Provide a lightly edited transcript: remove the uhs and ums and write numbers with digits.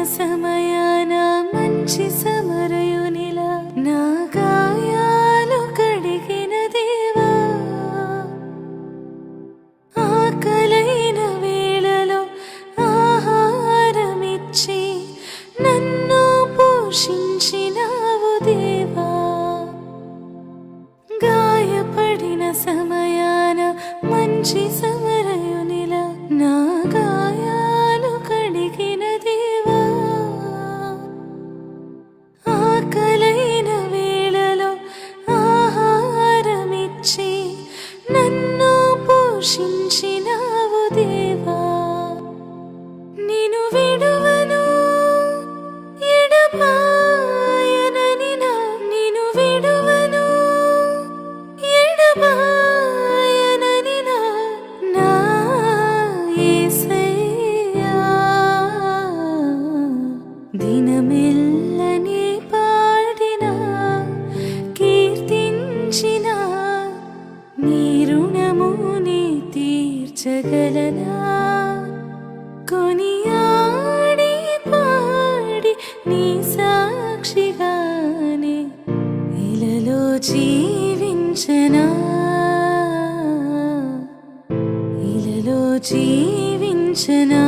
సమయాన మంచి సమరయునిలా నా గాయాలు కడిగిన దేవా, ఆకలైన వేళలో ఆహారమిచ్చి నన్ను పోషించినావు దేవా, గాయపడిన సమయాన మంచి సమరయునిలా నా గాయాలు కడిగిన దేవా, ఆకలైన వేళలో ఆహారమిచ్చి నన్ను పోషించినావు దేవా, నిన్ను విడువను ఎడబాయనని నిన్ను విడువను ఎడబాయనని నా యేసయ్యా, దినమెల్లని పాడిన కీర్తించిన నీ రుణముని తీర్చగలనా, కొనియాడి పాడి నీ సాక్షిగానే ఇలలో జీవించనా, ఇలలో జీవించనా.